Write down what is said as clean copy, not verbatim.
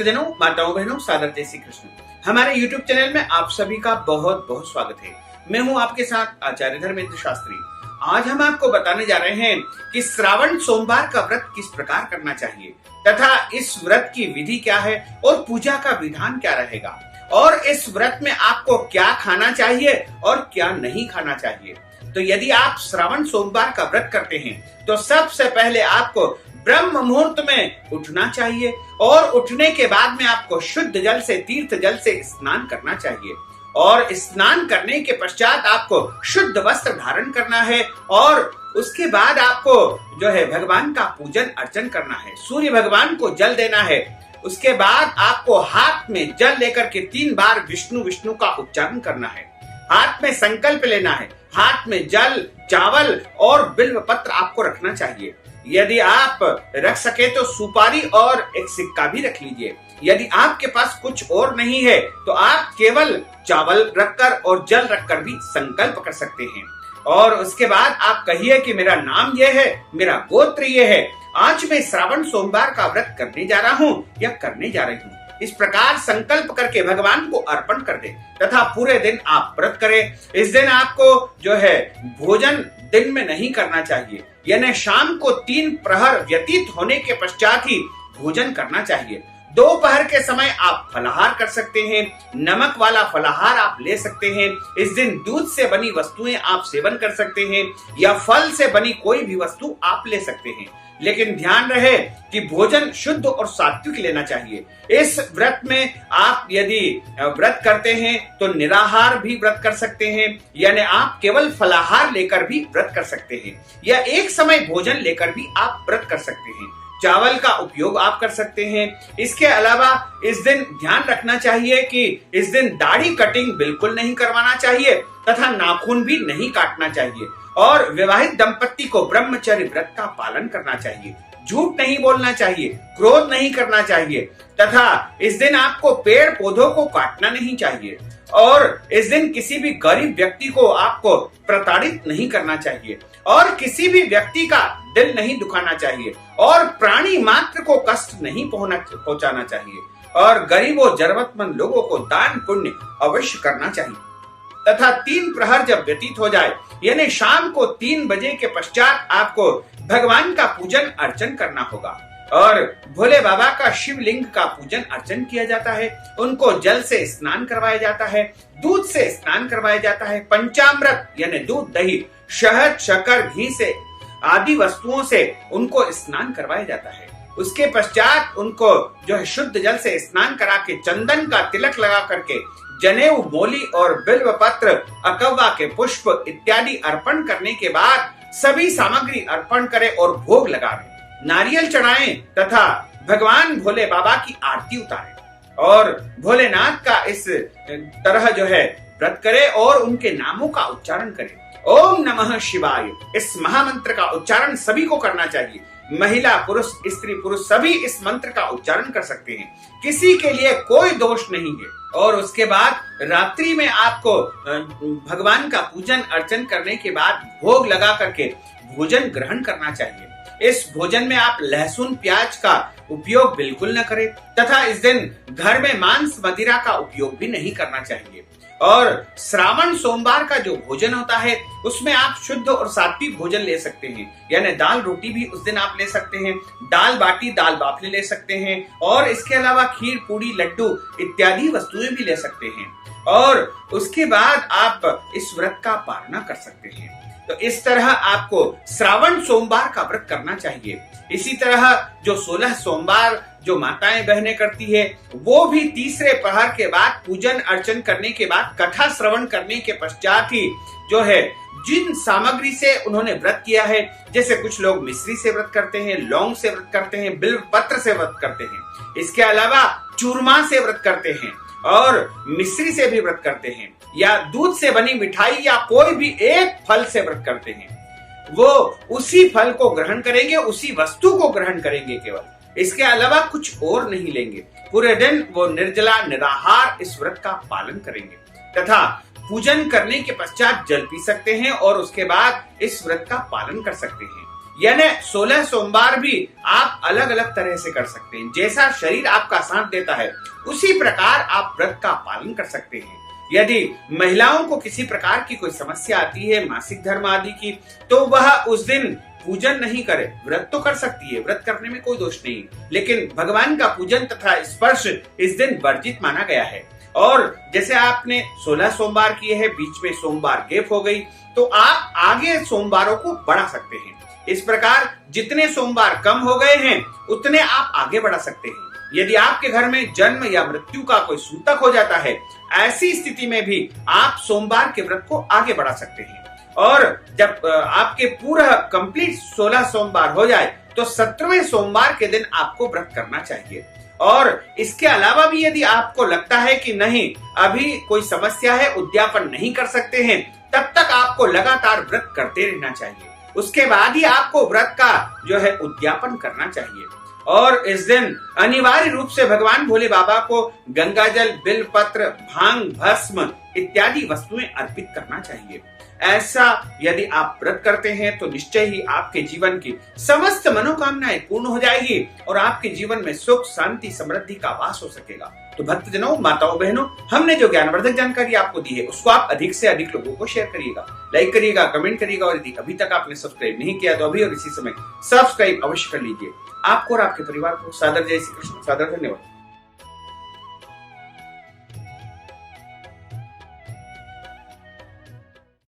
भक्तजनों, माताओं, बहनों, सादर जय श्री कृष्ण। हमारे YouTube चैनल में आप सभी का बहुत बहुत स्वागत है। मैं हूं आपके साथ आचार्य धर्मेंद्र शास्त्री। आज हम आपको बताने जा रहे हैं कि श्रावण सोमवार का व्रत किस प्रकार करना चाहिए तथा इस व्रत की विधि क्या है और पूजा का विधान क्या रहेगा और इस व्रत में आपको क्या खाना चाहिए और क्या नहीं खाना चाहिए। तो यदि आप श्रावण सोमवार का व्रत करते हैं तो सबसे पहले आपको ब्रह्म मुहूर्त में उठना चाहिए और उठने के बाद में आपको शुद्ध जल से, तीर्थ जल से स्नान करना चाहिए और स्नान करने के पश्चात आपको शुद्ध वस्त्र धारण करना है और उसके बाद आपको जो है भगवान का पूजन अर्चन करना है, सूर्य भगवान को जल देना है। उसके बाद आपको हाथ में जल लेकर के 3 बार विष्णु विष्णु का उच्चारण करना है। हाथ में संकल्प लेना है, हाथ में जल, चावल और बिल्व पत्र आपको रखना चाहिए। यदि आप रख सके तो सुपारी और एक सिक्का भी रख लीजिए। यदि आपके पास कुछ और नहीं है तो आप केवल चावल रखकर और जल रखकर भी संकल्प कर सकते हैं और उसके बाद आप कहिए कि मेरा नाम यह है, मेरा गोत्र यह है, आज मैं श्रावण सोमवार का व्रत करने जा रहा हूँ या करने जा रही हूँ। इस प्रकार संकल्प करके भगवान को अर्पण कर दे तथा पूरे दिन आप व्रत करें। इस दिन आपको जो है भोजन दिन में नहीं करना चाहिए, यानी शाम को 3 प्रहर व्यतीत होने के पश्चात ही भोजन करना चाहिए। दोपहर के समय आप फलाहार कर सकते हैं, नमक वाला फलाहार आप ले सकते हैं। इस दिन दूध से बनी वस्तुएं आप सेवन कर सकते हैं या फल से बनी कोई भी वस्तु आप ले सकते हैं, लेकिन ध्यान रहे कि भोजन शुद्ध और सात्विक लेना चाहिए। इस व्रत में आप यदि व्रत करते हैं तो निराहार भी व्रत कर सकते हैं, यानी आप केवल फलाहार लेकर भी व्रत कर सकते हैं या एक समय भोजन लेकर भी आप व्रत कर सकते हैं। चावल का उपयोग आप कर सकते हैं। इसके अलावा इस दिन ध्यान रखना चाहिए कि इस दिन दाढ़ी कटिंग बिल्कुल नहीं करवाना चाहिए तथा नाखून भी नहीं काटना चाहिए और विवाहित दंपति को ब्रह्मचर्य व्रत का पालन करना चाहिए। झूठ नहीं बोलना चाहिए, क्रोध नहीं करना चाहिए तथा इस दिन आपको पेड़ पौधों को काटना नहीं चाहिए और इस दिन किसी भी गरीब व्यक्ति को आपको प्रताड़ित नहीं करना चाहिए और किसी भी व्यक्ति का दिल नहीं दुखाना चाहिए और प्राणी मात्र को कष्ट नहीं पहुंचाना चाहिए और गरीबों जरूरतमंद लोगों को दान पुण्य अवश्य करना चाहिए तथा 3 प्रहर जब व्यतीत हो जाए यानी शाम को 3 बजे के पश्चात आपको भगवान का पूजन अर्चन करना होगा और भोले बाबा का शिवलिंग का पूजन अर्चन किया जाता है। उनको जल से स्नान करवाया जाता है, दूध से स्नान करवाया जाता है, पंचामृत यानी दूध, दही, शहद, शक्कर, घी से आदि वस्तुओं से उनको स्नान करवाया जाता है। उसके पश्चात उनको जो है शुद्ध जल से स्नान करा के चंदन का तिलक लगा करके जनेऊ, मोली और बिल्व पत्र, अकव्वा के पुष्प इत्यादि अर्पण करने के बाद सभी सामग्री अर्पण करें और भोग लगाएं, नारियल चढ़ाएं तथा भगवान भोले बाबा की आरती उतारें और भोलेनाथ का इस तरह जो है व्रत करें और उनके नामों का उच्चारण करें। ओम नमः शिवाय, इस महामंत्र का उच्चारण सभी को करना चाहिए। महिला, पुरुष, स्त्री, पुरुष सभी इस मंत्र का उच्चारण कर सकते हैं, किसी के लिए कोई दोष नहीं है। और उसके बाद रात्रि में आपको भगवान का पूजन अर्चन करने के बाद भोग लगा करके भोजन ग्रहण करना चाहिए। इस भोजन में आप लहसुन, प्याज का उपयोग बिल्कुल न करें तथा इस दिन घर में मांस, मदिरा का उपयोग भी नहीं करना चाहिए। और श्रावण सोमवार का जो भोजन होता है उसमें आप शुद्ध और सात्विक भोजन ले सकते हैं, यानी दाल रोटी भी उस दिन आप ले सकते हैं, दाल बाटी, दाल बाफले ले सकते हैं और इसके अलावा खीर, पूड़ी, लड्डू इत्यादि वस्तुएं भी ले सकते हैं और उसके बाद आप इस व्रत का पालना कर सकते हैं। तो इस तरह आपको श्रावण सोमवार का व्रत करना चाहिए। इसी तरह जो 16 सोमवार जो माताएं बहनें करती है वो भी तीसरे प्रहर के बाद पूजन अर्चन करने के बाद कथा श्रवण करने के पश्चात ही जो है जिन सामग्री से उन्होंने व्रत किया है, जैसे कुछ लोग मिश्री से व्रत करते हैं, लौंग से व्रत करते हैं, बिल्व पत्र से व्रत करते हैं, इसके अलावा चूरमा से व्रत करते हैं और मिश्री से भी व्रत करते हैं या दूध से बनी मिठाई या कोई भी एक फल से व्रत करते हैं, वो उसी फल को ग्रहण करेंगे, उसी वस्तु को ग्रहण करेंगे केवल, इसके अलावा कुछ और नहीं लेंगे। पूरे दिन वो निर्जला निराहार इस व्रत का पालन करेंगे तथा पूजन करने के पश्चात जल पी सकते हैं और उसके बाद इस व्रत का पालन कर सकते हैं। यानी 16 सोमवार भी आप अलग अलग तरह से कर सकते हैं। जैसा शरीर आपका साथ देता है उसी प्रकार आप व्रत का पालन कर सकते हैं। यदि महिलाओं को किसी प्रकार की कोई समस्या आती है, मासिक धर्म आदि की, तो वह उस दिन पूजन नहीं करे, व्रत तो कर सकती है, व्रत करने में कोई दोष नहीं, लेकिन भगवान का पूजन तथा स्पर्श इस दिन वर्जित माना गया है। और जैसे आपने 16 सोमवार किए हैं, बीच में सोमवार गैप हो गई, तो आप आगे सोमवारों को बढ़ा सकते हैं। इस प्रकार जितने सोमवार कम हो गए हैं उतने आप आगे बढ़ा सकते हैं। यदि आपके घर में जन्म या मृत्यु का कोई सूतक हो जाता है, ऐसी स्थिति में भी आप सोमवार के व्रत को आगे बढ़ा सकते हैं। और जब आपके पूरा कंप्लीट 16 सोमवार हो जाए तो 17वें सोमवार के दिन आपको व्रत करना चाहिए। और इसके अलावा भी यदि आपको लगता है कि नहीं, अभी कोई समस्या है, उद्यापन नहीं कर सकते हैं, तब तक आपको लगातार व्रत करते रहना चाहिए। उसके बाद ही आपको व्रत का जो है उद्यापन करना चाहिए। और इस दिन अनिवार्य रूप से भगवान भोले बाबा को गंगाजल, बिलपत्र, भांग, भस्म इत्यादि वस्तुएं अर्पित करना चाहिए। ऐसा यदि आप व्रत करते हैं तो निश्चय ही आपके जीवन की समस्त मनोकामनाएं पूर्ण हो जाएगी और आपके जीवन में सुख, शांति, समृद्धि का वास हो सकेगा। तो भक्तजनों, माताओं, बहनों, हमने जो ज्ञानवर्धक जानकारी आपको दी है उसको आप अधिक से अधिक लोगों को शेयर करिएगा, लाइक करिएगा, कमेंट करिएगा। और यदि अभी तक आपने सब्सक्राइब नहीं किया तो अभी और इसी समय सब्सक्राइब अवश्य कर लीजिए। आपको और आपके परिवार को सादर जय श्री कृष्ण, सादर धन्यवाद।